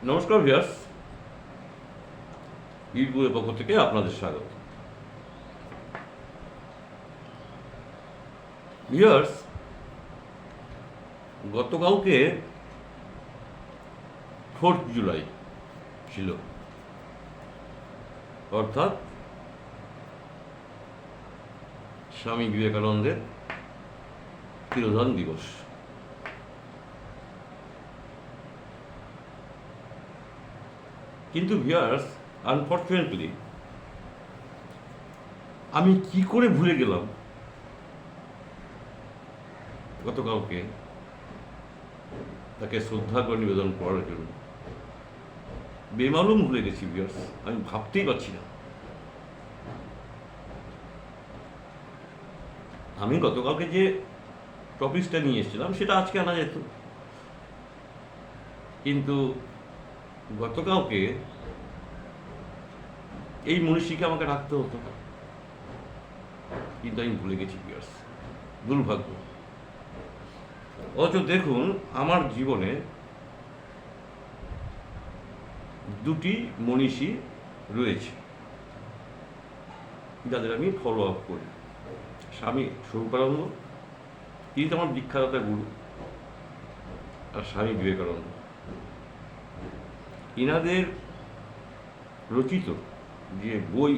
নমস্কার ভিউয়ার্স, ইউটিউবের পক্ষ থেকে আপনাদের স্বাগত। ভিউয়ার্স, গতকালকে 4th জুলাই ছিল, অর্থাৎ স্বামী বিবেকানন্দের তিরোধান দিবস। কিন্তু ভিউয়ার্স, আনফর্চুনেটলি আমি কি করে ভুলে গেলাম গতকালকে তাকে শ্রদ্ধা করে নিবেদন করার জন্য। বেমালুম ভুলে গেছি ভিউয়ার্স, আমি ভাবতেই পারছি না। আমি গতকালকে যে টপিকসটা নিয়ে এসেছিলাম সেটা আজকে আনা যেত, কিন্তু গতকালকে এই মনীষীকে আমাকে রাখতে হতো, কিন্তু আমি ভুলে গেছি ভিউয়ার্স, দুর্ভাগ্য। অথচ দেখুন, আমার জীবনে দুটি মনীষী রয়েছে যাদের আমি ফলো আপ করি। স্বামী স্বরূপানন্দ, তিনি তো আমার বিখ্যাত গুরু, আর স্বামী বিবেকানন্দ। ইনাদের রচিত যে বই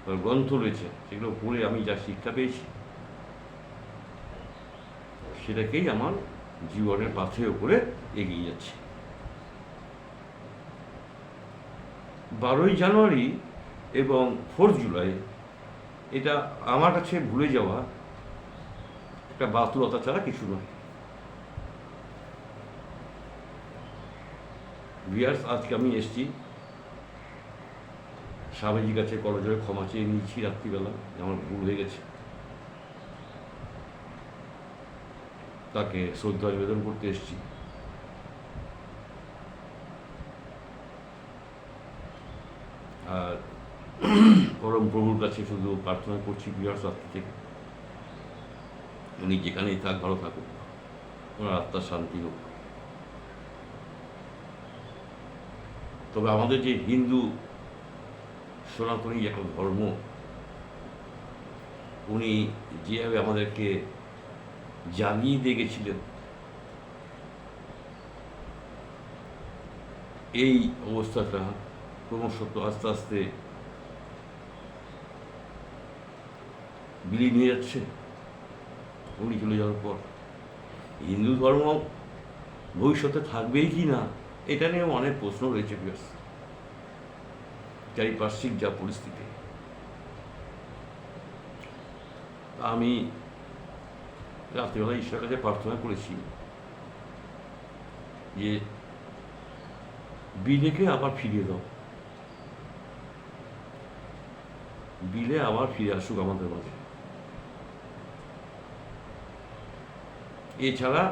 বা গ্রন্থ রয়েছে, সেগুলো পড়ে আমি যা শিক্ষা পেয়েছি সেটাকেই আমার জীবনের পাথেয় করে এগিয়ে যাচ্ছে। 12ই জানুয়ারি এবং 4th জুলাই এটা আমার কাছে ভুলে যাওয়া একটা বাতুলতা ছাড়া কিছু নয়। ভিউয়ার্স, আজকে আমি এসেছি স্বামীজির কাছে করজোড়ে ক্ষমা চেয়ে নিয়েছি রাত্রিবেলা, আমার ভুল হয়ে গেছে। তাকে শ্রদ্ধা নিবেদন করতে এসেছি। আর পরম প্রভুর কাছে শুধু প্রার্থনা করছি ভিউয়ার্স, রাত্রি থেকে উনি যেখানেই থাক, ভালো থাকুক, ওনার আত্মার শান্তি হোক। তবে আমাদের যে হিন্দু সনাতনী একটা ধর্ম, উনি যেভাবে আমাদেরকে জানিয়ে দিয়ে গেছিলেন, এই অবস্থাটা ক্রমশত আস্তে আস্তে বিলীন হয়ে যাচ্ছে উনি চলে যাওয়ার পর। হিন্দু ধর্ম ভবিষ্যতে থাকবেই কি না, এটা নিয়েও অনেক প্রশ্ন রয়েছে বিকজ চারিপার্শ্বিক যা পরিস্থিতি। আমি রাত্রিবেলা ঈশ্বরের কাছে প্রার্থনা করেছি যে বিলেকে আবার ফিরিয়ে দাও, বিলে আবার ফিরে আসুক আমাদের মাঝে। এছাড়া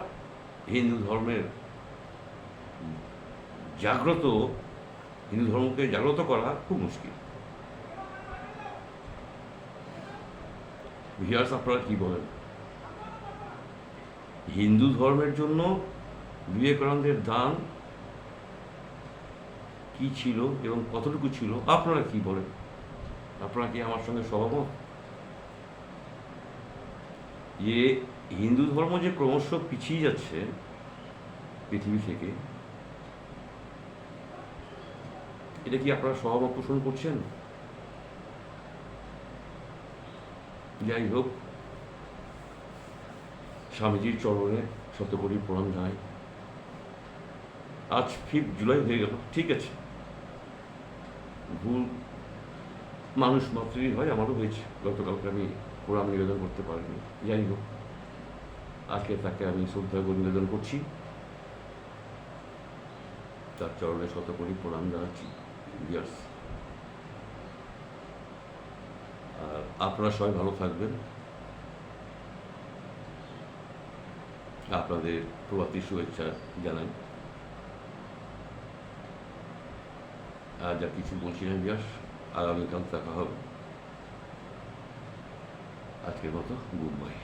হিন্দু ধর্মের হিন্দু ধর্মকে জাগ্রত করা খুব মুশকিল। ভিউয়ার্স, আপনারা কি বলেন? হিন্দু ধর্মের জন্য বিবেকানন্দের দান কি ছিল এবং কতটুকু ছিল, আপনারা কি বলেন? আপনারা কি আমার সঙ্গে সহমত যে হিন্দু ধর্ম যে ক্রমশ পিছিয়ে যাচ্ছে পৃথিবী থেকে, এটা কি আপনারা সহমত পোষণ করছেন? যাই হোক, স্বামীজির চরণে শতকোটি প্রণাম জানাই। আজ 5th জুলাই হয়ে গেল, ঠিক আছে, ভুল মানুষ মাত্রই হয়, আমারও হয়েছে। গতকালকে আমি প্রণাম নিবেদন করতে পারিনি। যাই হোক, আজকে তাকে আমি শ্রদ্ধা নিবেদন করছি, তার চরণে শতকোটি প্রণাম জানাচ্ছি ভিউয়ার্স। আর আপনারা সবাই ভালো থাকবেন। আপনাদের প্রভাতী শুভেচ্ছা জানাই। আর যা কিছু বলছি না ভিউয়ার্স, আগামীকাল দেখা হবে। আজকের মতো গুড বাই।